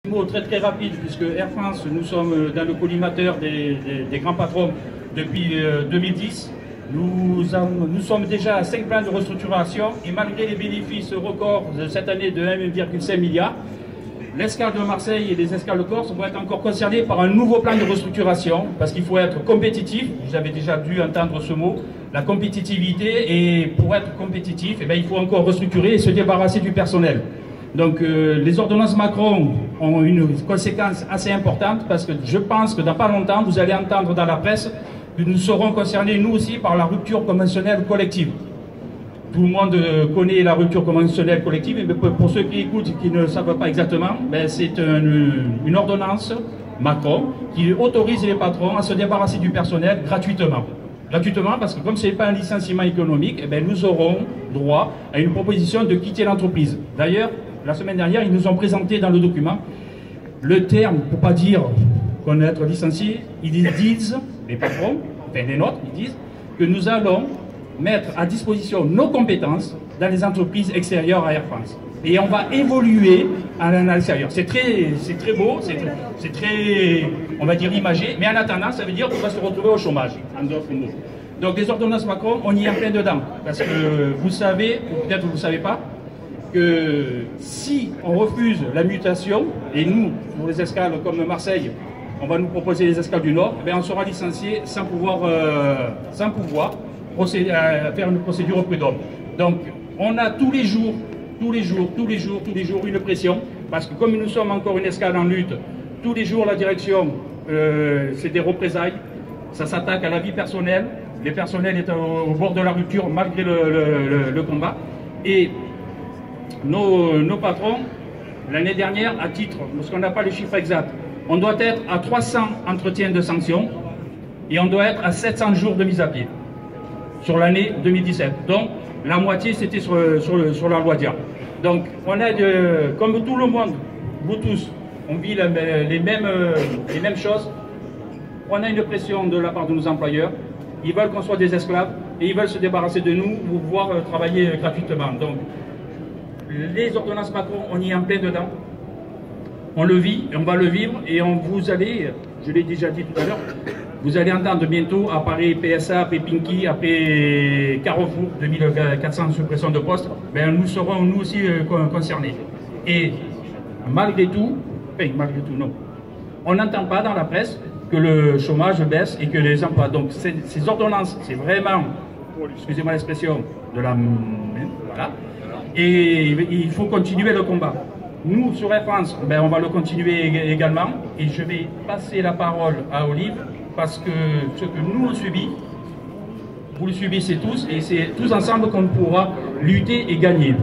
Un mot très rapide, puisque Air France, nous sommes dans le collimateur des grands patrons depuis 2010. Nous sommes déjà à 5 plans de restructuration et malgré les bénéfices records de cette année de 1,5 milliard, l'escale de Marseille et les escales de Corse vont être encore concernées par un nouveau plan de restructuration parce qu'il faut être compétitif. Vous avez déjà dû entendre ce mot, la compétitivité. Et pour être compétitif, il faut encore restructurer et se débarrasser du personnel. Donc les ordonnances Macron ont une conséquence assez importante parce que je pense que dans pas longtemps, vous allez entendre dans la presse que nous serons concernés, nous aussi, par la rupture conventionnelle collective. Tout le monde connaît la rupture conventionnelle collective, mais pour ceux qui écoutent et qui ne savent pas exactement, c'est une ordonnance Macron qui autorise les patrons à se débarrasser du personnel gratuitement. Gratuitement parce que comme ce n'est pas un licenciement économique, nous aurons droit à une proposition de quitter l'entreprise. D'ailleurs, la semaine dernière, ils nous ont présenté dans le document le terme, pour ne pas dire qu'on est licencié, ils disent, les patrons, les nôtres, ils disent que nous allons mettre à disposition nos compétences dans les entreprises extérieures à Air France. Et on va évoluer à l'extérieur. C'est très beau, c'est très, on va dire, imagé, mais en attendant, ça veut dire qu'on va se retrouver au chômage, en d'autres mots. Donc les ordonnances Macron, on y est en plein dedans. Parce que vous savez, ou peut-être vous ne savez pas, que si on refuse la mutation, et nous, pour les escales comme Marseille, on va nous proposer les escales du Nord, on sera licencié sans pouvoir procéder à faire une procédure au prud'homme. Donc on a tous les jours une pression, parce que comme nous sommes encore une escale en lutte, tous les jours la direction, c'est des représailles, ça s'attaque à la vie personnelle, le personnel est au bord de la rupture malgré le combat, et nos patrons, l'année dernière, à titre, parce qu'on n'a pas le chiffre exact, on doit être à 300 entretiens de sanctions et on doit être à 700 jours de mise à pied sur l'année 2017. Donc, la moitié, c'était sur la loi DIA. Donc, on a, comme tout le monde, vous tous, on vit les mêmes choses. On a une pression de la part de nos employeurs. Ils veulent qu'on soit des esclaves et ils veulent se débarrasser de nous pour pouvoir travailler gratuitement. Donc, les ordonnances Macron, on y est en plein dedans. On le vit, et on va le vivre, et vous allez, je l'ai déjà dit tout à l'heure, vous allez entendre bientôt, après PSA, après Pinky, après Carrefour, 2400 suppressions de postes, nous serons nous aussi concernés. Et malgré tout, non, on n'entend pas dans la presse que le chômage baisse et que les emplois. Donc ces ordonnances, c'est vraiment, excusez-moi l'expression, de la... Voilà. Et il faut continuer le combat. Nous, sur Air France, on va le continuer également. Et je vais passer la parole à Olive, parce que ce que nous on subit, vous le subissez tous, et c'est tous ensemble qu'on pourra lutter et gagner.